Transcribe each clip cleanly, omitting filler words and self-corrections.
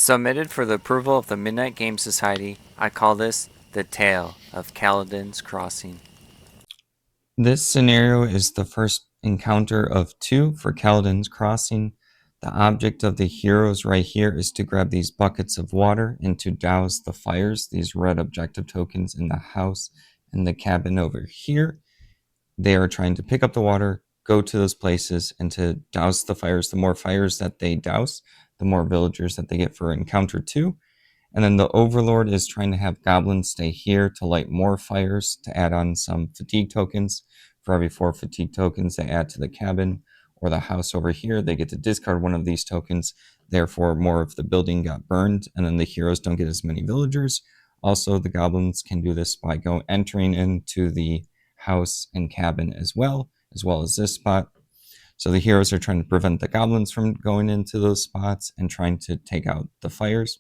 Submitted for the approval of the Midnight Game Society, I call this the Tale of Caladen's Crossing. This scenario is the first encounter of 2 for Caladen's Crossing. The object of the heroes right here is to grab these buckets of water and to douse the fires, these red objective tokens in the house and the cabin over here. They are trying to pick up the water, go to those places, and to douse the fires. The more fires that they douse, the more villagers that they get for encounter 2. And then the Overlord is trying to have goblins stay here to light more fires to add on some fatigue tokens. For every 4 fatigue tokens they add to the cabin or the house over here, they get to discard one of these tokens. Therefore, more of the building got burned, and then the heroes don't get as many villagers. Also, the goblins can do this by entering into the house and cabin as well as this spot. So the heroes are trying to prevent the goblins from going into those spots and trying to take out the fires.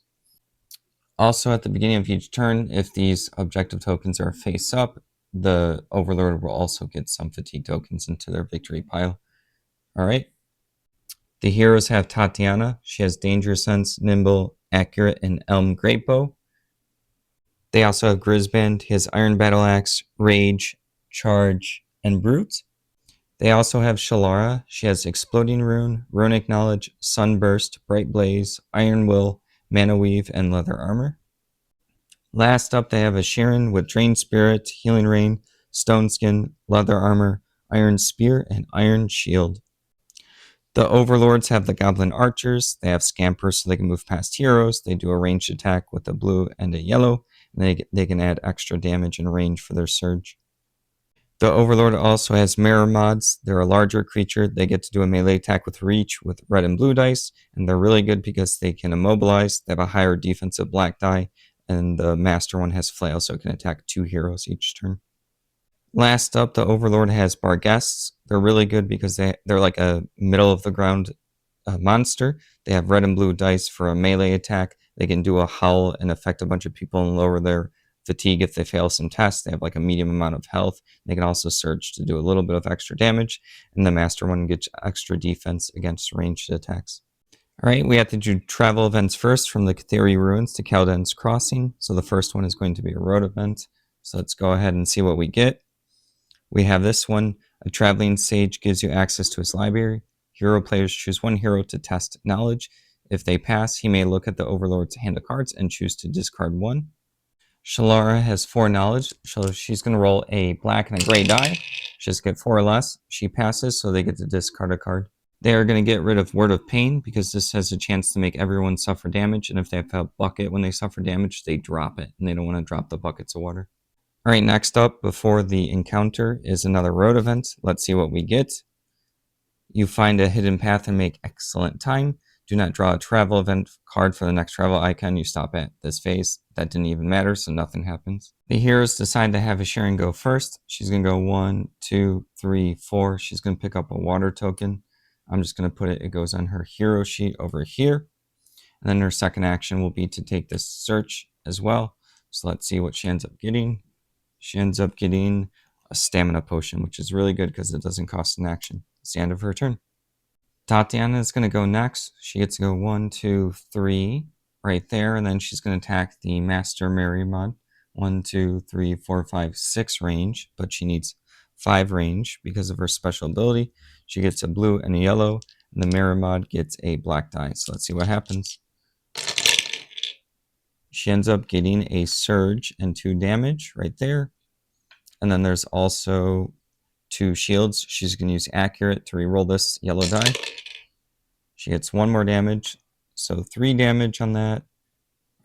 Also, at the beginning of each turn, if these objective tokens are face up, the Overlord will also get some fatigue tokens into their victory pile. All right. The heroes have Tatiana. She has Danger Sense, Nimble, Accurate, and Elm Greatbow. They also have Grisband. He has Iron Battle Axe, Rage, Charge, and Brute. They also have Shalara. She has Exploding Rune, Runic Knowledge, Sunburst, Bright Blaze, Iron Will, Mana Weave, and Leather Armor. Last up, they have a Sharon with Drain Spirit, Healing Rain, Stone Skin, Leather Armor, Iron Spear, and Iron Shield. The Overlords have the Goblin Archers. They have Scamper so they can move past heroes. They do a ranged attack with a blue and a yellow, and they can add extra damage and range for their surge. The Overlord also has Mirror Mods. They're a larger creature. They get to do a melee attack with Reach with red and blue dice, and they're really good because they can immobilize. They have a higher defensive black die, and the Master one has Flail, so it can attack 2 heroes each turn. Last up, the Overlord has Barghests. They're really good because they're like a middle-of-the-ground monster. They have red and blue dice for a melee attack. They can do a howl and affect a bunch of people and lower their fatigue if they fail some tests. They have like a medium amount of health. They can also surge to do a little bit of extra damage, and the Master one gets extra defense against ranged attacks. All right, we have to do travel events first from the Catheri Ruins to Caladen's Crossing. So the first one is going to be a road event. So let's go ahead and see what we get. We have this one. A traveling sage gives you access to his library. Hero players choose 1 hero to test knowledge. If they pass, he may look at the Overlord's hand of cards and choose to discard 1. Shalara has 4 knowledge, so she's going to roll a black and a gray die. She has to get 4 or less. She passes, so they get to discard a card. They are going to get rid of Word of Pain because this has a chance to make everyone suffer damage, and if they have a bucket when they suffer damage, they drop it, and they don't want to drop the buckets of water. All right, next up before the encounter is another road event. Let's see what we get. You find a hidden path and make excellent time. Do not draw a travel event card for the next travel icon. You stop at this phase. That didn't even matter, so nothing happens. The heroes decide to have a Sharon go first. She's going to go 1, 2, 3, 4. She's going to pick up a water token. I'm just going to put it goes on her hero sheet over here. And then her second action will be to take this search as well. So let's see what she ends up getting. She ends up getting a stamina potion, which is really good because it doesn't cost an action. It's the end of her turn. Tatiana is going to go next. She gets to go 1, 2, 3 right there, and then she's going to attack the Master Mary mod. 1, 2, 3, 4, 5, 6 range, but she needs 5 range because of her special ability. She gets a blue and a yellow, and the Mary mod gets a black die. So let's see what happens. She ends up getting a surge and 2 damage right there. And then there's also 2 shields. She's going to use Accurate to reroll this yellow die. She gets 1 more damage, so 3 damage on that.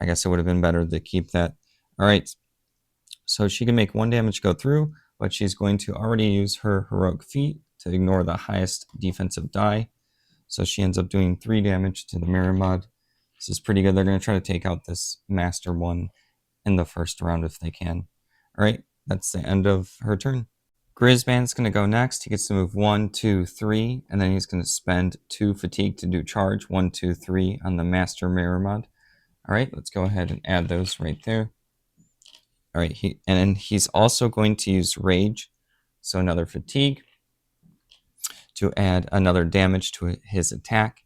I guess it would have been better to keep that. All right, so she can make 1 damage go through, but she's going to already use her Heroic Feat to ignore the highest defensive die. So she ends up doing 3 damage to the Mirror mod. This is pretty good. They're going to try to take out this Master one in the first round if they can. All right, that's the end of her turn. Grisband's going to go next. He gets to move 1, 2, 3, and then he's going to spend 2 fatigue to do charge. 1, 2, 3 on the Master Mirror mod. All right, let's go ahead and add those right there. All right, and then he's also going to use Rage, so another fatigue, to add another damage to his attack.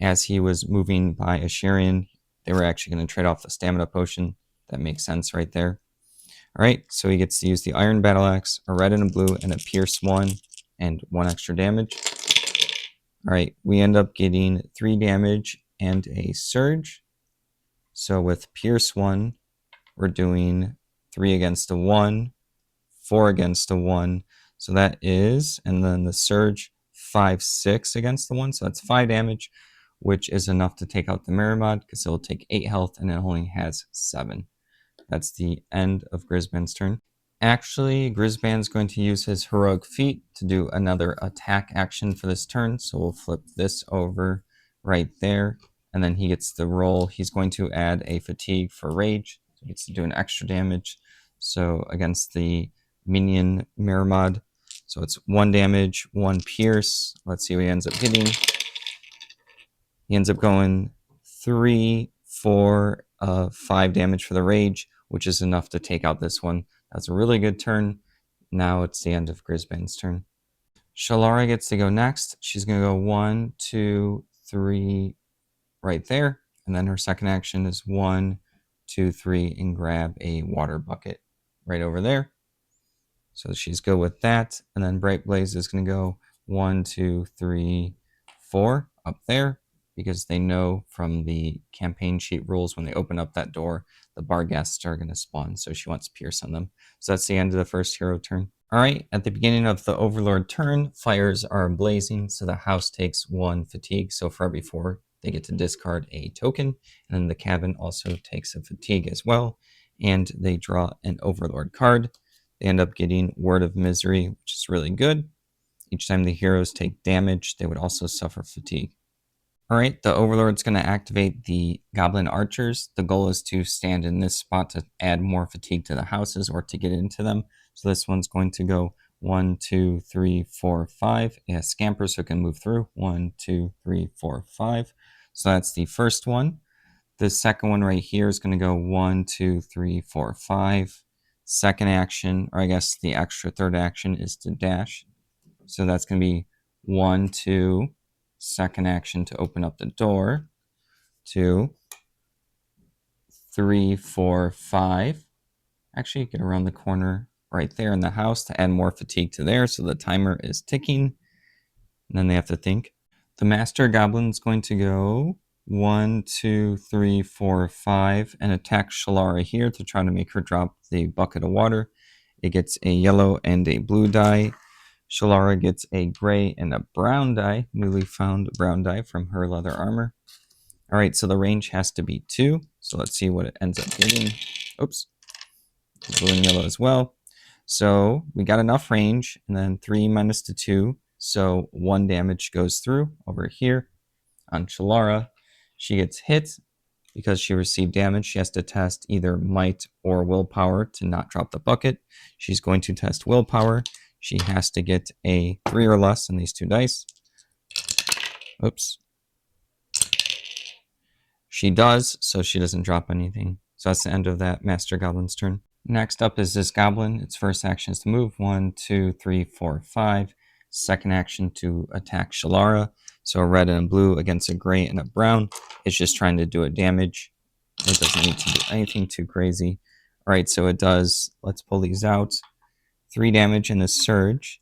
As he was moving by Asharian, they were actually going to trade off the stamina potion. That makes sense right there. All right, so he gets to use the Iron Battle Axe, a red and a blue, and a Pierce 1, and 1 extra damage. All right, we end up getting 3 damage and a Surge. So with Pierce 1, we're doing 3 against a 1, 4 against a 1. So that is, and then the Surge, 5, 6 against the 1. So that's 5 damage, which is enough to take out the Mirror because it'll take 8 health and it only has 7. That's the end of Grisban's turn. Actually, Grisban's going to use his Heroic Feat to do another attack action for this turn. So we'll flip this over right there. And then he gets the roll. He's going to add a Fatigue for Rage. So he gets to do an extra damage. So against the minion Mirror. So it's 1 damage, 1 pierce. Let's see what he ends up hitting. He ends up going 3, 4, 5 damage for the Rage, which is enough to take out this one. That's a really good turn. Now it's the end of Grisban's turn. Shalara gets to go next. She's going to go 1, 2, 3 right there. And then her second action is 1, 2, 3, and grab a water bucket right over there. So she's good with that. And then Bright Blaze is going to go 1, 2, 3, 4 up there, because they know from the campaign sheet rules when they open up that door, the Barghasts are going to spawn. So she wants Pierce on them. So that's the end of the first hero turn. All right, at the beginning of the Overlord turn, fires are blazing, so the house takes 1 fatigue. So for every 4, they get to discard a token. And then the cabin also takes a fatigue as well. And they draw an Overlord card. They end up getting Word of Misery, which is really good. Each time the heroes take damage, they would also suffer fatigue. All right, the Overlord's going to activate the Goblin Archers. The goal is to stand in this spot to add more fatigue to the houses or to get into them. So this one's going to go 1, 2, 3, 4, 5. It has Scamper, so it can move through. 1, 2, 3, 4, 5. So that's the first one. The second one right here is going to go 1, 2, 3, 4, 5. Second action, or I guess the extra third action, is to dash. So that's going to be 1, 2, second action to open up the door, 2, 3, 4, 5. Actually, get around the corner right there in the house to add more fatigue to there, so the timer is ticking. And then they have to think. The Master Goblin's going to go 1, 2, 3, 4, 5, and attack Shalara here to try to make her drop the bucket of water. It gets a yellow and a blue die. Shalara gets a gray and a brown die, newly found brown die from her leather armor. All right, so the range has to be 2. So let's see what it ends up getting. Oops. Blue and yellow as well. So we got enough range, and then 3 minus the 2. So 1 damage goes through over here on Shalara. She gets hit because she received damage. She has to test either might or willpower to not drop the bucket. She's going to test willpower. She has to get a 3 or less on these 2 dice. Oops. She does, so she doesn't drop anything. So that's the end of that Master Goblin's turn. Next up is this Goblin. Its first action is to move 1, 2, 3, 4, 5. Second action to attack Shalara. So a red and a blue against a gray and a brown. It's just trying to do a damage. It doesn't need to do anything too crazy. All right, so it does. Let's pull these out. 3 damage in the Surge.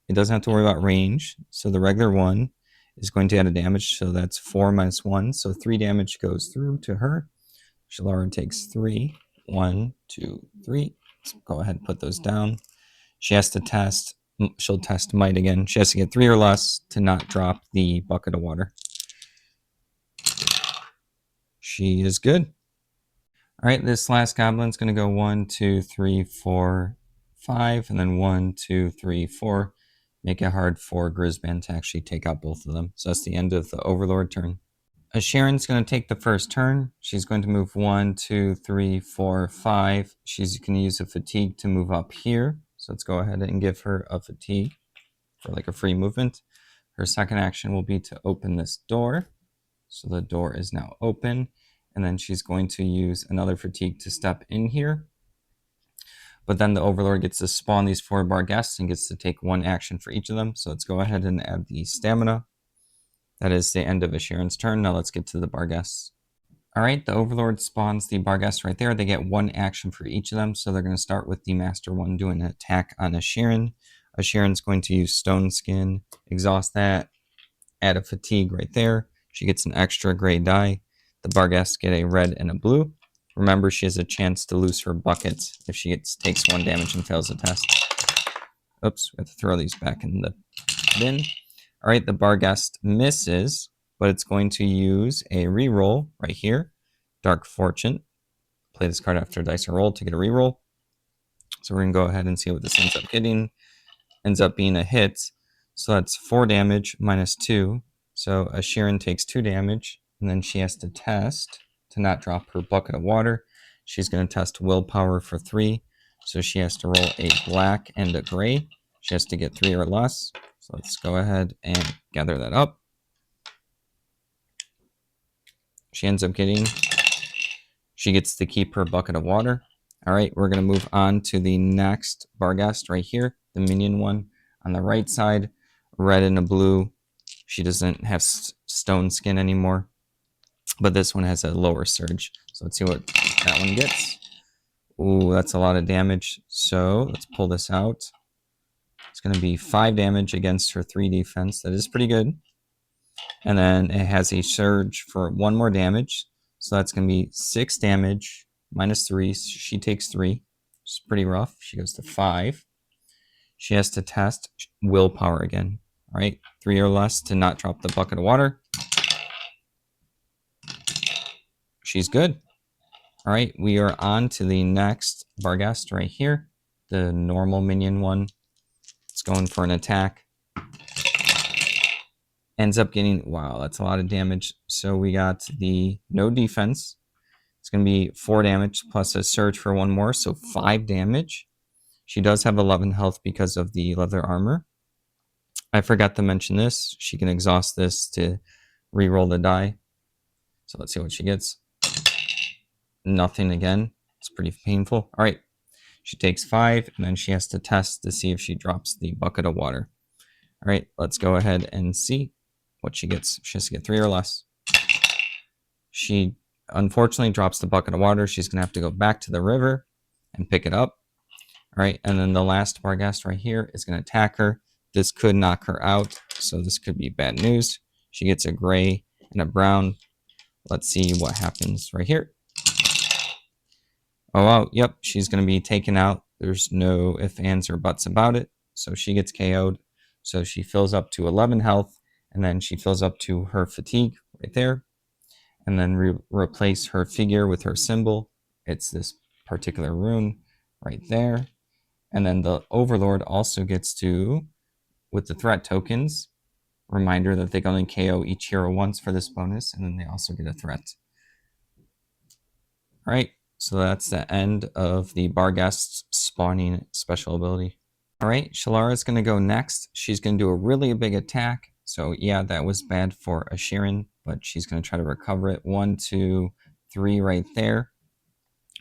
It doesn't have to worry about range. So the regular one is going to add a damage. So that's 4 minus 1. So 3 damage goes through to her. Shalara takes 3. 1, 2, 3. Let's go ahead and put those down. She has to test. She'll test might again. She has to get 3 or less to not drop the bucket of water. She is good. All right, this last goblin's going to go 1, 2, 3, 4, 5, and then 1, 2, 3, 4. Make it hard for Grisban to actually take out both of them. So that's the end of the Overlord turn. Sharon's going to take the first turn. She's going to move 1, 2, 3, 4, 5. She's going to use a fatigue to move up here. So let's go ahead and give her a fatigue for like a free movement. Her second action will be to open this door. So the door is now open. And then she's going to use another fatigue to step in here. But then the Overlord gets to spawn these 4 Barghasts and gets to take 1 action for each of them. So let's go ahead and add the stamina. That is the end of Sharon's turn. Now let's get to the Barghasts. All right, the Overlord spawns the Barghest right there. They get one action for each of them, so they're going to start with the Master one doing an attack on Asherin. Asheron's going to use Stone Skin, exhaust that, add a Fatigue right there. She gets an extra gray die. The Barghests get a red and a blue. Remember, she has a chance to lose her buckets if she takes 1 damage and fails the test. Oops, we have to throw these back in the bin. All right, the Barghest misses, but it's going to use a reroll right here. Dark Fortune. Play this card after dice are rolled to get a reroll. So we're going to go ahead and see what this ends up getting. Ends up being a hit. So that's 4 damage minus 2. So Asherin takes 2 damage, and then she has to test to not drop her bucket of water. She's going to test willpower for 3. So she has to roll a black and a gray. She has to get 3 or less. So let's go ahead and gather that up. She ends up getting, she gets to keep her bucket of water. All right, we're going to move on to the next Barghest right here, the minion one on the right side, red and a blue. She doesn't have stone skin anymore, but this one has a lower surge. So let's see what that one gets. Ooh, that's a lot of damage. So let's pull this out. It's going to be 5 damage against her 3 defense. That is pretty good. And then it has a surge for 1 more damage. So that's going to be 6 damage minus 3. She takes 3. It's pretty rough. She goes to 5. She has to test willpower again. All right, 3 or less to not drop the bucket of water. She's good. All right, we are on to the next Barghest right here, the normal minion one. It's going for an attack. Ends up getting, wow, that's a lot of damage. So we got the no defense. It's going to be 4 damage plus a surge for 1 more, so 5 damage. She does have 11 health because of the leather armor. I forgot to mention this. She can exhaust this to re-roll the die. So let's see what she gets. Nothing again. It's pretty painful. All right. She takes 5, and then she has to test to see if she drops the bucket of water. All right, let's go ahead and see what she gets. She has to get 3 or less. She unfortunately drops the bucket of water. She's going to have to go back to the river and pick it up. All right, and then the last Barghest right here is going to attack her. This could knock her out, so this could be bad news. She gets a gray and a brown. Let's see what happens right here. Oh, wow, yep, she's going to be taken out. There's no ifs, ands, or buts about it. So she gets KO'd. So she fills up to 11 health, and then she fills up to her fatigue right there. And then replace her figure with her symbol. It's this particular rune right there. And then the Overlord also gets to, with the threat tokens, reminder that they can only KO each hero once for this bonus, and then they also get a threat. All right, so that's the end of the Barghest spawning special ability. All right, Shalara's going to go next. She's going to do a really big attack. So yeah, that was bad for Asherin, but she's going to try to recover it. 1, 2, 3 right there.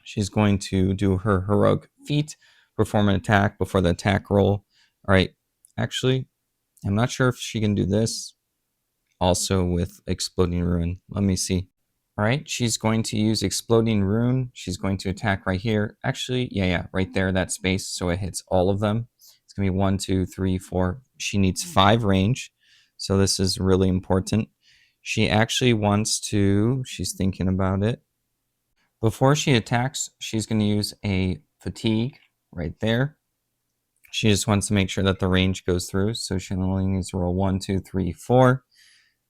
She's going to do her heroic feat, perform an attack before the attack roll. All right, actually, I'm not sure if she can do this also with Exploding Ruin. Let me see. All right, she's going to use Exploding Rune. She's going to attack right here. Actually, yeah, right there, that space, so it hits all of them. It's going to be 1, 2, 3, 4. She needs 5 range, so this is really important. She actually wants to, she's thinking about it. Before she attacks, she's going to use a Fatigue right there. She just wants to make sure that the range goes through, so she only needs to roll 1, 2, 3, 4.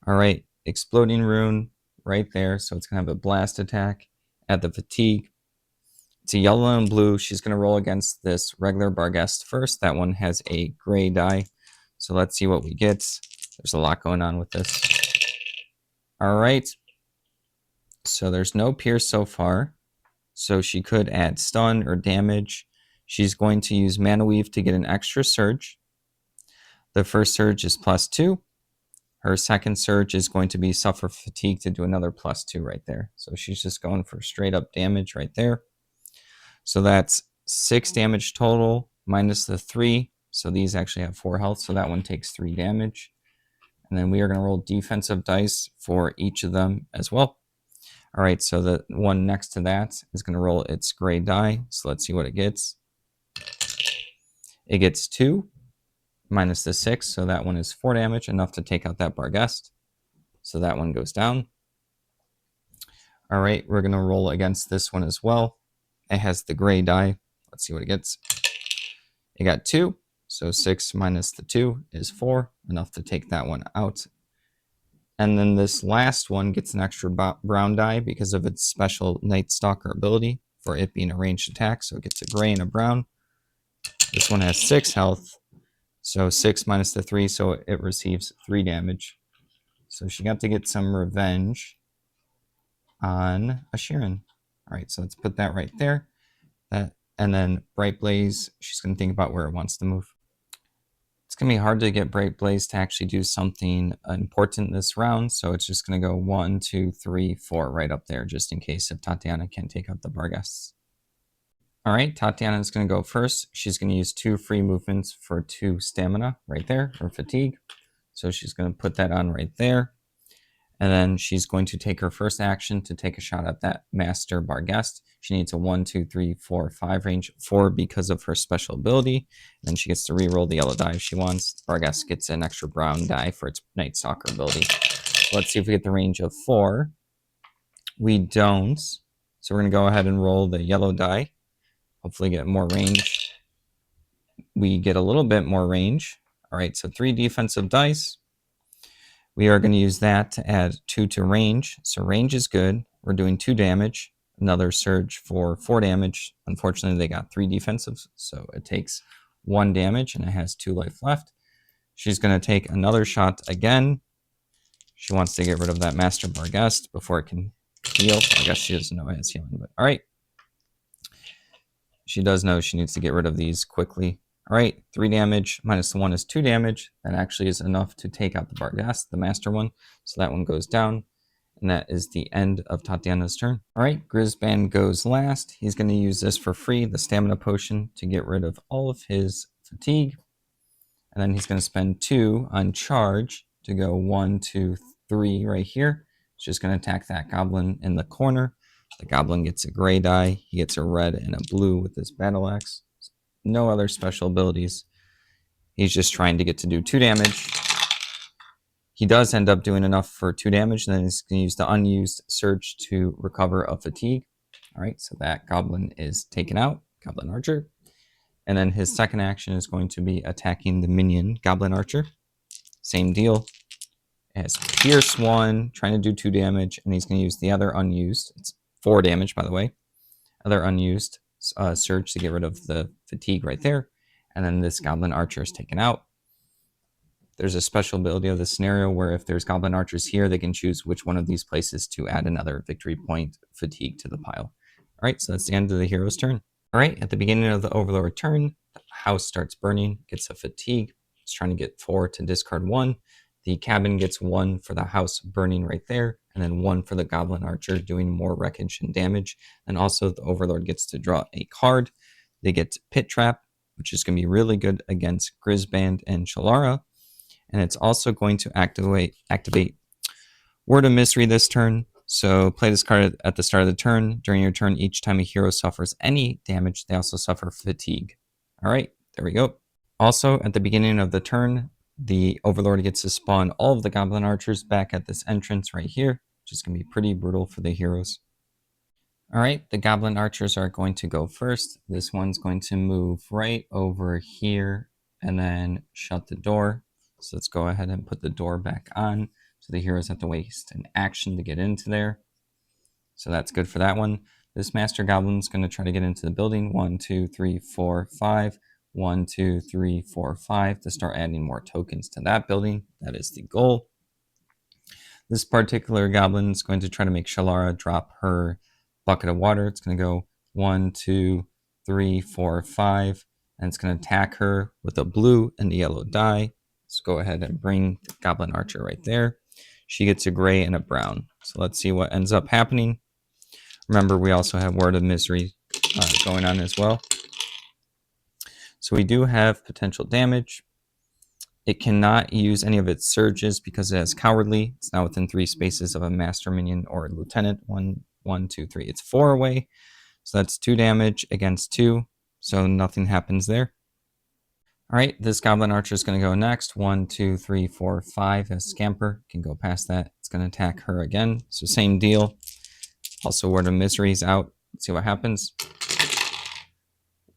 All right, Exploding Rune right there, so it's going to have a blast attack at the Fatigue. It's a yellow and blue. She's going to roll against this regular Barghest first. That one has a gray die, so let's see what we get. There's a lot going on with this. All right, so there's no pierce so far, so she could add stun or damage. She's going to use Mana Weave to get an extra surge. The first surge is +2. Her second surge is going to be Suffer Fatigue to do another +2 right there. So she's just going for straight up damage right there. So that's 6 damage total minus the 3. So these actually have 4 health. So that one takes 3 damage. And then we are going to roll defensive dice for each of them as well. All right, so the one next to that is going to roll its gray die. So let's see what it gets. It gets 2 minus the 6, so that one is 4 damage, enough to take out that Barghest. So that one goes down. All right, we're going to roll against this one as well. It has the gray die. Let's see what it gets. It got 2, so 6 minus the 2 is 4, enough to take that one out. And then this last one gets an extra brown die because of its special Night Stalker ability for it being a ranged attack. So it gets a gray and a brown. This one has 6 health. So 6 minus the 3, so it receives 3 damage. So she got to get some revenge on Ashirin. All right, so let's put that right there. And then Bright Blaze, she's going to think about where it wants to move. It's going to be hard to get Bright Blaze to actually do something important this round, so it's just going to go 1, 2, 3, 4 right up there, just in case if Tatiana can't take out the Barghests. All right, Tatiana is going to go first. She's going to use 2 free movements for 2 stamina right there, or fatigue. So she's going to put that on right there. And then she's going to take her first action to take a shot at that Master Barghest. She needs a 1, 2, 3, 4, 5 range. 4 because of her special ability. And then she gets to re-roll the yellow die if she wants. Barghest gets an extra brown die for its Night Stalker ability. So let's see if we get the range of 4. We don't. So we're going to go ahead and roll the yellow die. Hopefully get more range. We get a little bit more range. All right, so 3 defensive dice. We are going to use that to add 2 to range. So range is good. We're doing 2 damage. Another surge for 4 damage. Unfortunately, they got 3 defensives, so it takes 1 damage, and it has 2 life left. She's going to take another shot again. She wants to get rid of that Master Barghest before it can heal. I guess she doesn't know it has healing, but all right. She does know she needs to get rid of these quickly. All right, 3 damage minus the 1 is 2 damage. That actually is enough to take out the Barghest, the master one. So that one goes down. And that is the end of Tatiana's turn. All right, Grisband goes last. He's going to use this for free, the stamina potion, to get rid of all of his fatigue. And then he's going to spend 2 on charge to go 1, 2, 3 right here. He's just going to attack that goblin in the corner. The goblin gets a gray die. He gets a red and a blue with his battle axe. No other special abilities. He's just trying to get to do 2 damage. He does end up doing enough for 2 damage, and then he's going to use the unused surge to recover a fatigue. All right, so that goblin is taken out, Goblin Archer. And then his second action is going to be attacking the minion, Goblin Archer. Same deal. It has Pierce 1, trying to do 2 damage, and he's going to use the other unused. It's 4 damage, by the way. Other unused surge to get rid of the fatigue right there. And then this Goblin Archer is taken out. There's a special ability of the scenario where if there's Goblin Archers here, they can choose which one of these places to add another victory point fatigue to the pile. All right, so that's the end of the hero's turn. All right, at the beginning of the Overlord turn, the house starts burning, gets a fatigue. It's trying to get 4 to discard 1. The cabin gets 1 for the house burning right there, and then 1 for the Goblin Archer doing more wreckage and damage. And also the Overlord gets to draw a card. They get Pit Trap, which is going to be really good against Grisband and Shalara. And it's also going to activate Word of Misery this turn. So play this card at the start of the turn. During your turn, each time a hero suffers any damage, they also suffer fatigue. All right, there we go. Also, at the beginning of the turn, the Overlord gets to spawn all of the Goblin Archers back at this entrance right here, which is going to be pretty brutal for the heroes. All right, the Goblin Archers are going to go first. This one's going to move right over here and then shut the door. So let's go ahead and put the door back on. So the heroes have to waste an action to get into there. So that's good for that one. This Master Goblin's going to try to get into the building. 1, 2, 3, 4, 5. 1, 2, 3, 4, 5 to start adding more tokens to that building. That is the goal. This particular goblin is going to try to make Shalara drop her bucket of water. It's going to go 1, 2, 3, 4, 5. And it's going to attack her with a blue and a yellow die. Let's go ahead and bring the Goblin Archer right there. She gets a gray and a brown. So let's see what ends up happening. Remember, we also have Word of Misery going on as well. So we do have potential damage. It cannot use any of its surges because it has cowardly. It's now within 3 spaces of a master minion or lieutenant. 1, 2, 3. It's 4 away. So that's 2 damage against 2. So nothing happens there. All right, this Goblin Archer is going to go next. 1, 2, 3, 4, 5. A Scamper can go past that. It's going to attack her again. So same deal. Also, Word of Misery is out. Let's see what happens.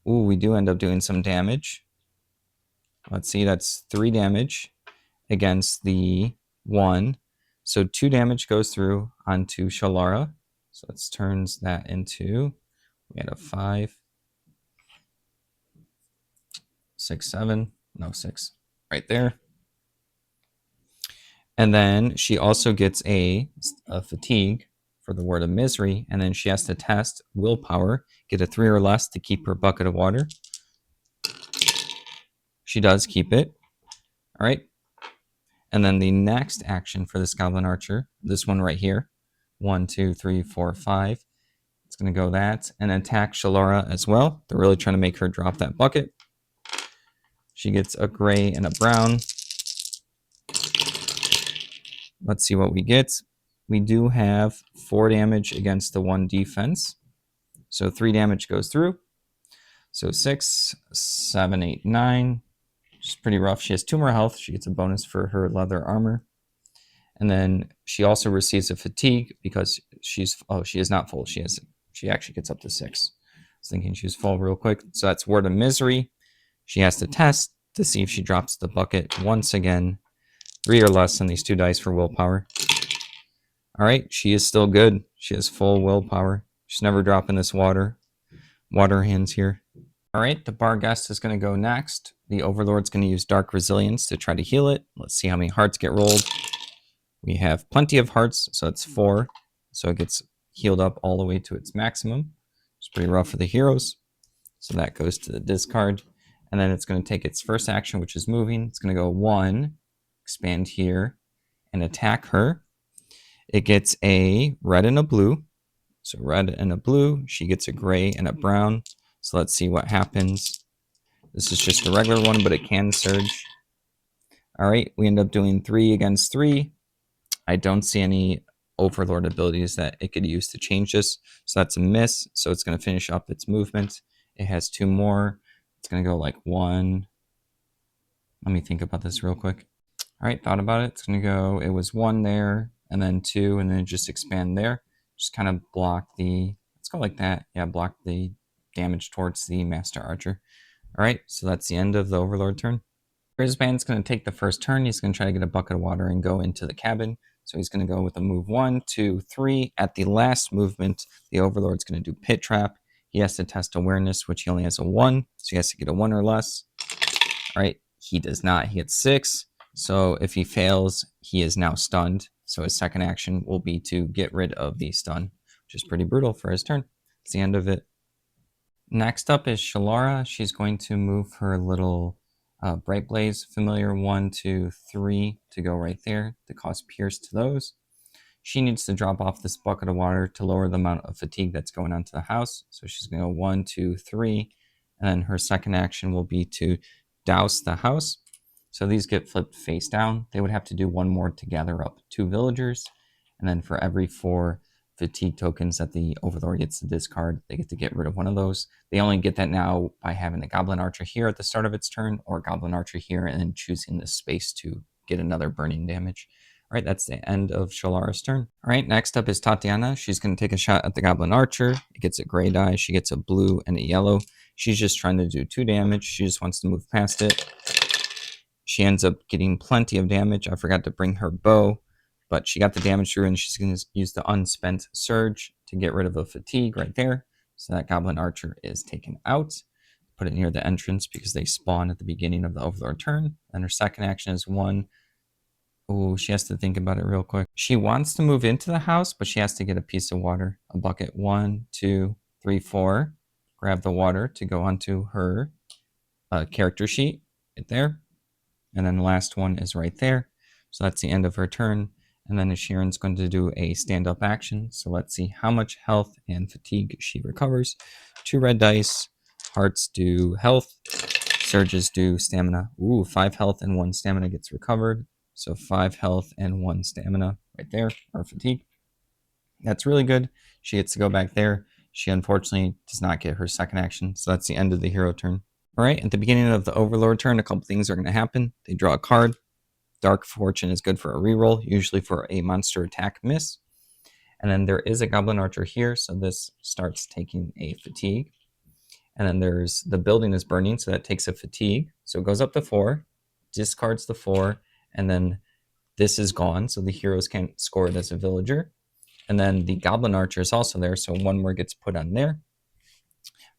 Ooh, we do end up doing some damage. Let's see, that's 3 damage against the 1. So 2 damage goes through onto Shalara. So let's turns that into, we had a 5, 6, 7, no 6, right there. And then she also gets a fatigue for the Word of Misery, and then she has to test willpower, get a 3 or less to keep her bucket of water. She does keep it. All right. And then the next action for this Goblin Archer, this one right here, 1, 2, 3, 4, 5. It's going to go that and attack Shalara as well. They're really trying to make her drop that bucket. She gets a gray and a brown. Let's see what we get. We do have 4 damage against the 1 defense. So 3 damage goes through. So 6, 7, 8, 9. Which is pretty rough. She has 2 more health. She gets a bonus for her leather armor. And then she also receives a fatigue because she is not full. She actually gets up to 6. I was thinking she was full real quick. So that's Word of Misery. She has to test to see if she drops the bucket once again. 3 or less on these 2 dice for willpower. All right, she is still good. She has full willpower. She's never dropping this water hands here. All right, the Barghest is going to go next. The Overlord's going to use Dark Resilience to try to heal it. Let's see how many hearts get rolled. We have plenty of hearts, so it's 4. So it gets healed up all the way to its maximum. It's pretty rough for the heroes. So that goes to the discard. And then it's going to take its first action, which is moving. It's going to go 1, expand here, and attack her. It gets a red and a blue. So red and a blue. She gets a gray and a brown. So let's see what happens. This is just a regular one, but it can surge. All right, we end up doing 3 against 3. I don't see any Overlord abilities that it could use to change this. So that's a miss. So it's going to finish up its movement. It has 2 more. It's going to go like 1. Let me think about this real quick. All right, thought about it. It's going to go, it was 1 there, and then 2, and then just expand there. Just kind of block the, let's go like that. Yeah, block the damage towards the Master Archer. All right, so that's the end of the Overlord turn. Grisband's going to take the first turn. He's going to try to get a bucket of water and go into the cabin. So he's going to go with a move 1, 2, 3. At the last movement, the Overlord's going to do Pit Trap. He has to test awareness, which he only has a 1. So he has to get a 1 or less. All right, he does not. He gets 6. So if he fails, he is now stunned. So his second action will be to get rid of the stun, which is pretty brutal for his turn. It's the end of it. Next up is Shalara. She's going to move her little Bright Blaze familiar 1, 2, 3 to go right there to cause Pierce to those. She needs to drop off this bucket of water to lower the amount of fatigue that's going onto the house. So she's going to go 1, 2, 3. And then her second action will be to douse the house. So these get flipped face down. They would have to do 1 more to gather up 2 villagers. And then for every 4 fatigue tokens that the Overlord gets to discard, they get to get rid of 1 of those. They only get that now by having the Goblin Archer here at the start of its turn, or Goblin Archer here, and then choosing this space to get another burning damage. All right, that's the end of Shalara's turn. All right, next up is Tatiana. She's going to take a shot at the Goblin Archer. It gets a gray die. She gets a blue and a yellow. She's just trying to do 2 damage. She just wants to move past it. She ends up getting plenty of damage. I forgot to bring her bow, but she got the damage through, and she's going to use the Unspent Surge to get rid of a fatigue right there. So that Goblin Archer is taken out. Put it near the entrance because they spawn at the beginning of the Overlord turn. And her second action is 1. Oh, she has to think about it real quick. She wants to move into the house, but she has to get a piece of water. A bucket. 1, 2, 3, 4. Grab the water to go onto her character sheet right there. And then the last one is right there. So that's the end of her turn. And then Sharon's going to do a stand-up action. So let's see how much health and fatigue she recovers. 2 red dice. Hearts do health. Surges do stamina. Ooh, 5 health and 1 stamina gets recovered. So 5 health and 1 stamina right there, or fatigue. That's really good. She gets to go back there. She unfortunately does not get her second action, so that's the end of the hero turn. All right, at the beginning of the Overlord turn, a couple things are going to happen. They draw a card. Dark Fortune is good for a reroll, usually for a monster attack miss. And then there is a Goblin Archer here, so this starts taking a fatigue. And then there's the building is burning, so that takes a fatigue. So it goes up to 4, discards the 4, and then this is gone, so the heroes can't score it as a villager. And then the Goblin Archer is also there, so 1 more gets put on there.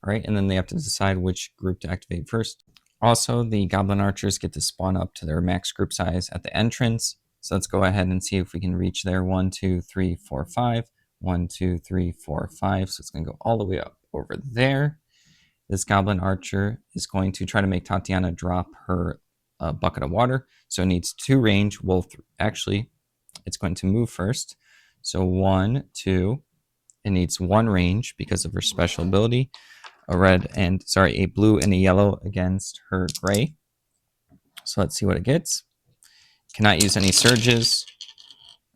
All right, and then they have to decide which group to activate first. Also, the Goblin Archers get to spawn up to their max group size at the entrance. So let's go ahead and see if we can reach there. 1, 2, 3, 4, 5. 1, 2, 3, 4, 5. So it's going to go all the way up over there. This Goblin Archer is going to try to make Tatiana drop her bucket of water. So it needs 2 range. Actually, it's going to move first. So 1, 2. It needs 1 range because of her special ability. A blue and a yellow against her gray. So let's see what it gets. Cannot use any surges.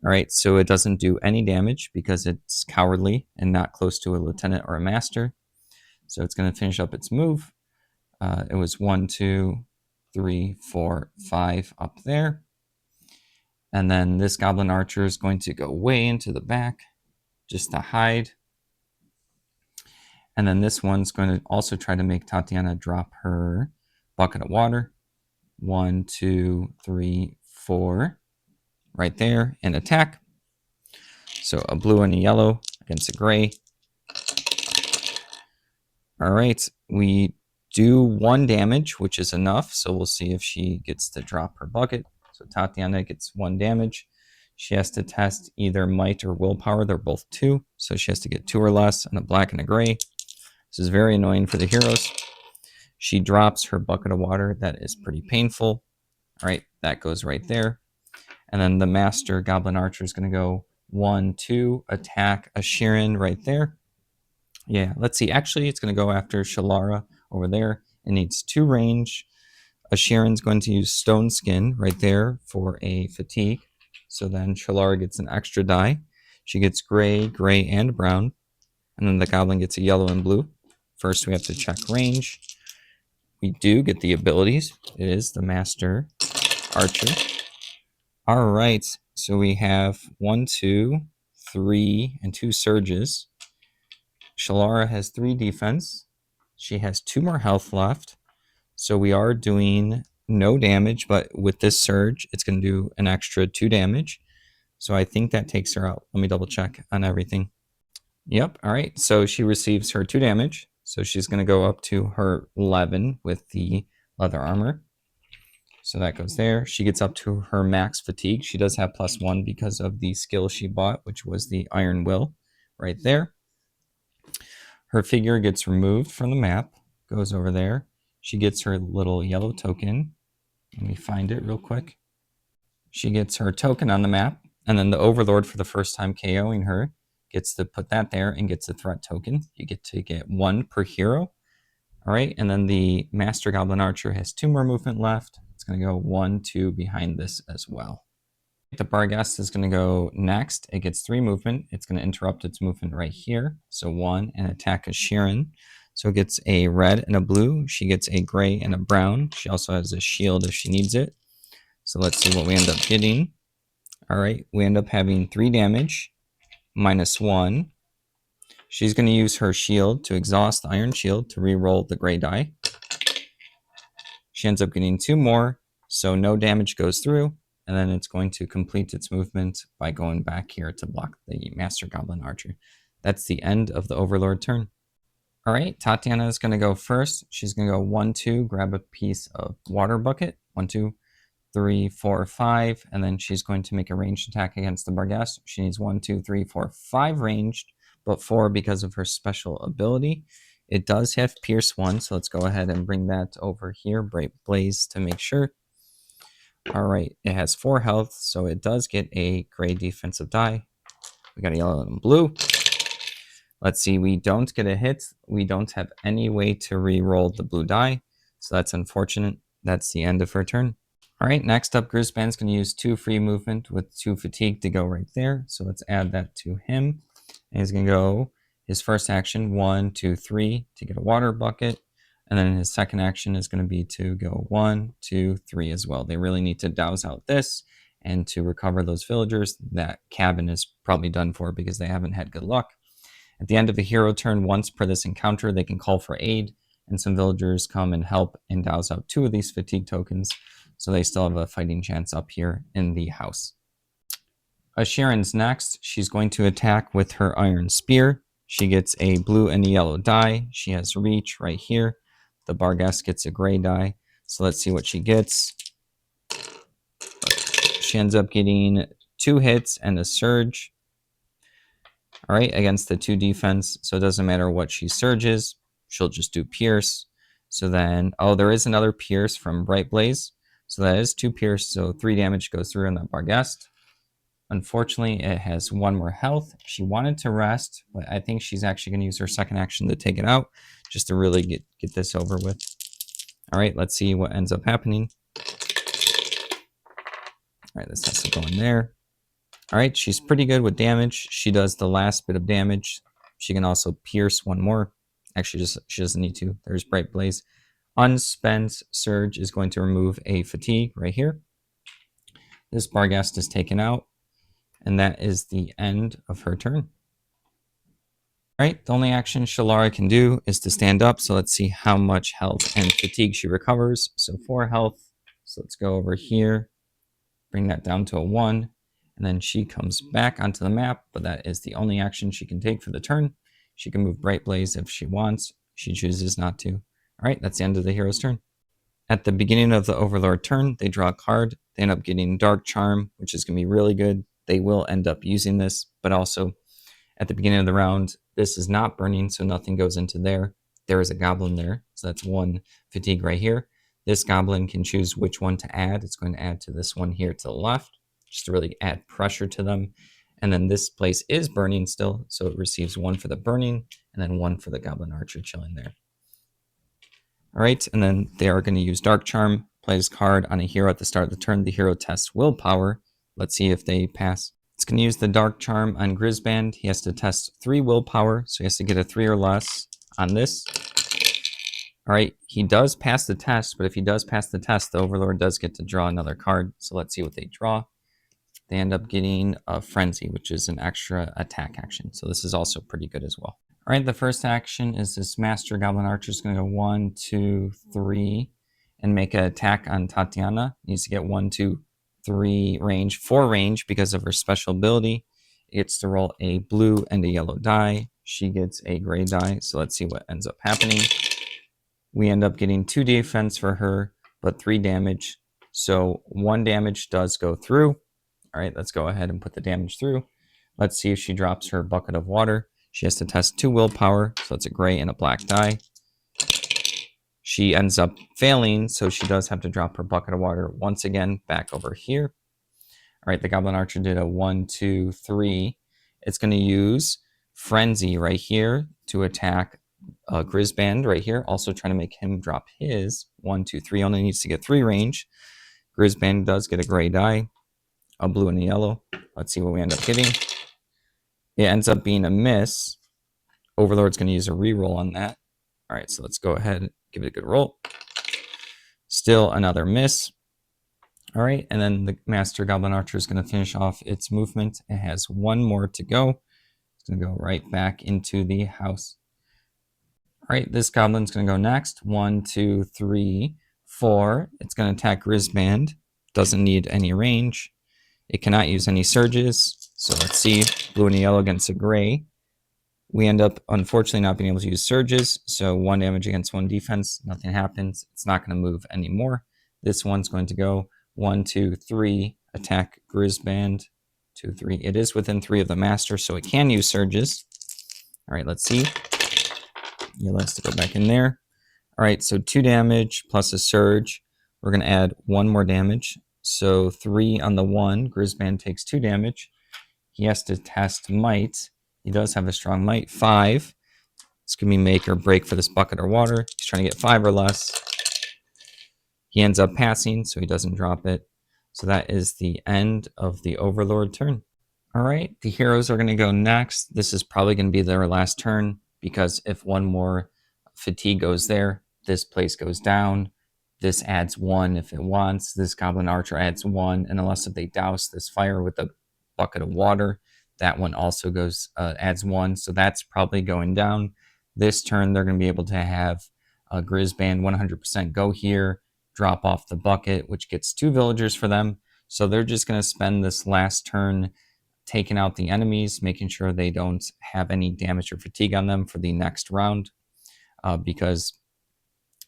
All right, so it doesn't do any damage because it's cowardly and not close to a lieutenant or a master. So it's going to finish up its move. It was 1, 2, 3, 4, 5 up there. And then this Goblin Archer is going to go way into the back just to hide. And then this one's going to also try to make Tatiana drop her bucket of water. 1, 2, 3, 4. Right there, and attack. So a blue and a yellow against a gray. All right, we do 1 damage, which is enough. So we'll see if she gets to drop her bucket. So Tatiana gets 1 damage. She has to test either might or willpower. They're both 2. So she has to get 2 or less on a black and a gray. This is very annoying for the heroes. She drops her bucket of water. That is pretty painful. All right, that goes right there. And then the Master Goblin Archer is going to go 1, 2, attack a Sheeran right there. Yeah, let's see. Actually, it's going to go after Shalara over there. It needs 2 range. A Sheeran's going to use Stone Skin right there for a fatigue. So then Shalara gets an extra die. She gets gray, gray, and brown. And then the Goblin gets a yellow and blue. First, we have to check range. We do get the abilities. It is the Master Archer. All right, so we have 1, 2, 3, and 2 surges. Shalara has 3 defense. She has 2 more health left. So we are doing no damage, but with this surge, it's going to do an extra 2 damage. So I think that takes her out. Let me double check on everything. Yep, all right. So she receives her 2 damage. So she's going to go up to her 11 with the leather armor. So that goes there. She gets up to her max fatigue. She does have +1 because of the skill she bought, which was the Iron Will right there. Her figure gets removed from the map, goes over there. She gets her little yellow token. Let me find it real quick. She gets her token on the map, and then the Overlord, for the first time KOing her, gets to put that there and gets a threat token. You get to get 1 per hero. All right, and then the Master Goblin Archer has 2 more movement left. It's going to go 1, 2 behind this as well. The Barghest is going to go next. It gets 3 movement. It's going to interrupt its movement right here. So 1, and attack a Sheeran. So it gets a red and a blue. She gets a gray and a brown. She also has a shield if she needs it. So let's see what we end up getting. All right, we end up having 3 damage, -1. She's going to use her shield to exhaust the Iron Shield to re-roll the gray die. She ends up getting 2 more, so no damage goes through, and then it's going to complete its movement by going back here to block the Master Goblin Archer. That's the end of the Overlord turn. All right, Tatiana is going to go first. She's going to go 1, 2, grab a piece of water bucket. 1, 2, 3, 4, 5, and then she's going to make a ranged attack against the Barghest. She needs 1, 2, 3, 4, 5 ranged, but 4 because of her special ability. It does have Pierce 1, so let's go ahead and bring that over here. Bright Blaze to make sure. All right, it has 4 health, so it does get a gray defensive die. We got a yellow and blue. Let's see, we don't get a hit. We don't have any way to re-roll the blue die. So that's unfortunate. That's the end of her turn. All right, next up, Grisband's going to use 2 free movement with 2 fatigue to go right there. So let's add that to him. And he's going to go his first action, 1, 2, 3, to get a water bucket. And then his second action is going to be to go 1, 2, 3 as well. They really need to douse out this and to recover those villagers. That cabin is probably done for because they haven't had good luck. At the end of a hero turn, once per this encounter, they can call for aid, and some villagers come and help and douse out 2 of these fatigue tokens. So they still have a fighting chance up here in the house. Sharon's next. She's going to attack with her iron spear. She gets a blue and a yellow die. She has reach right here. The Barghest gets a gray die. So let's see what she gets. She ends up getting 2 hits and a surge. All right, against the 2 defense. So it doesn't matter what she surges. She'll just do pierce. So then, oh, there is another pierce from Bright Blaze. So that is 2 pierce, so 3 damage goes through on that Barghest. Unfortunately, it has 1 more health. She wanted to rest, but I think she's actually going to use her second action to take it out, just to really get this over with. All right, let's see what ends up happening. All right, this has to go in there. All right, she's pretty good with damage. She does the last bit of damage. She can also pierce 1 more. Actually, she doesn't need to. There's Bright Blaze. Unspent Surge is going to remove a fatigue right here. This Barghest is taken out, and that is the end of her turn. All right, the only action Shalara can do is to stand up, so let's see how much health and fatigue she recovers. So 4 health, so let's go over here, bring that down to a 1, and then she comes back onto the map, but that is the only action she can take for the turn. She can move Bright Blaze if she wants. She chooses not to. All right, that's the end of the hero's turn. At the beginning of the Overlord turn, they draw a card. They end up getting Dark Charm, which is going to be really good. They will end up using this, but also at the beginning of the round, this is not burning, so nothing goes into there. There is a goblin there, so that's 1 fatigue right here. This goblin can choose which one to add. It's going to add to this one here to the left, just to really add pressure to them. And then this place is burning still, so it receives 1 for the burning, and then 1 for the goblin archer chilling there. All right, and then they are going to use Dark Charm, play this card on a hero at the start of the turn. The hero tests willpower. Let's see if they pass. It's going to use the Dark Charm on Grisband. He has to test 3 willpower, so he has to get a 3 or less on this. All right, he does pass the test, but if he does pass the test, the Overlord does get to draw another card. So let's see what they draw. They end up getting a Frenzy, which is an extra attack action. So this is also pretty good as well. All right, the first action is this Master Goblin Archer is going to go 1, 2, 3, and make an attack on Tatiana. Needs to get 1, 2, 3 range, 4 range because of her special ability. It gets to roll a blue and a yellow die. She gets a gray die, so let's see what ends up happening. We end up getting 2 defense for her, but 3 damage. So 1 damage does go through. All right, let's go ahead and put the damage through. Let's see if she drops her bucket of water. She has to test 2 willpower, so it's a gray and a black die. She ends up failing, so she does have to drop her bucket of water once again back over here. All right, the Goblin Archer did a 1, 2, 3. It's going to use Frenzy right here to attack Grisband right here, also trying to make him drop his 1, 2, 3. Only needs to get 3 range. Grisband does get a gray die, a blue and a yellow. Let's see what we end up getting. It ends up being a miss. Overlord's going to use a reroll on that. All right, so let's go ahead and give it a good roll. Still another miss. All right, and then the Master Goblin Archer is going to finish off its movement. It has 1 more to go. It's going to go right back into the house. All right, this Goblin's going to go next. 1, 2, 3, 4. It's going to attack Grisband. Doesn't need any range. It cannot use any surges. So let's see, blue and yellow against a gray. We end up, unfortunately, not being able to use surges. So 1 damage against 1 defense. Nothing happens. It's not going to move anymore. This one's going to go 1, 2, 3, attack Grisband. 2, 3. It is within 3 of the Master, so it can use surges. All right, let's see. Yellow has to go back in there. All right, so 2 damage plus a surge. We're going to add 1 more damage. So 3 on the 1. Grisband takes 2 damage. He has to test might. He does have a strong might. 5. It's going to be make or break for this bucket of water. He's trying to get 5 or less. He ends up passing, so he doesn't drop it. So that is the end of the Overlord turn. All right, the heroes are going to go next. This is probably going to be their last turn because if one more fatigue goes there, this place goes down. This adds 1 if it wants. This goblin archer adds 1, and unless if they douse this fire with a bucket of water, that one also goes adds 1. So that's probably going down. This turn, they're going to be able to have a Grisband 100% go here, drop off the bucket, which gets 2 villagers for them. So they're just going to spend this last turn taking out the enemies, making sure they don't have any damage or fatigue on them for the next round, because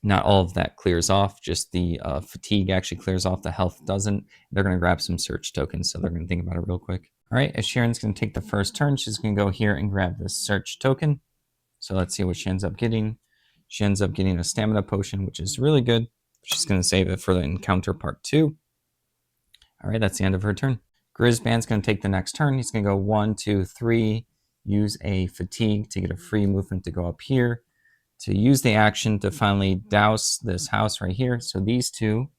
not all of that clears off. Just the fatigue actually clears off. The health doesn't. They're going to grab some search tokens, so they're going to think about it real quick. All right, as Sharon's going to take the first turn, she's going to go here and grab this search token. So let's see what she ends up getting. She ends up getting a stamina potion, which is really good. She's going to save it for the encounter part 2. All right, that's the end of her turn. Grisband's going to take the next turn. He's going to go 1, 2, 3, use a fatigue to get a free movement to go up here, to use the action to finally douse this house right here. So these two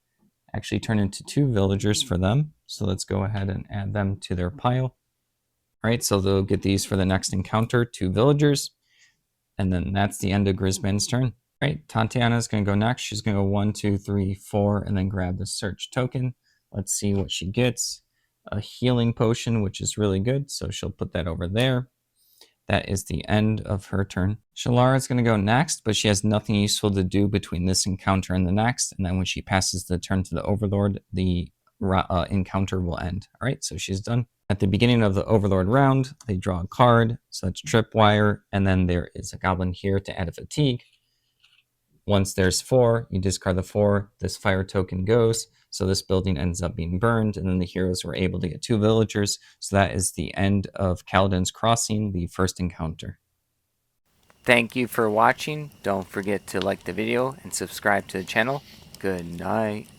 actually turn into 2 villagers for them. So let's go ahead and add them to their pile. All right, so they'll get these for the next encounter, 2 villagers. And then that's the end of Grisband's turn. All right, Tatiana's going to go next. She's going to go 1, 2, 3, 4, and then grab the search token. Let's see what she gets. A healing potion, which is really good. So she'll put that over there. That is the end of her turn. Shalara's going to go next, but she has nothing useful to do between this encounter and the next. And then when she passes the turn to the Overlord, the encounter will end. All right, so she's done. At the beginning of the Overlord round, they draw a card. So that's Tripwire. And then there is a goblin here to add a fatigue. Once there's 4, you discard the 4. This fire token goes. So this building ends up being burned, and then the heroes were able to get 2 villagers. So that is the end of Caladen's Crossing, the first encounter. Thank you for watching. Don't forget to like the video and subscribe to the channel. Good night.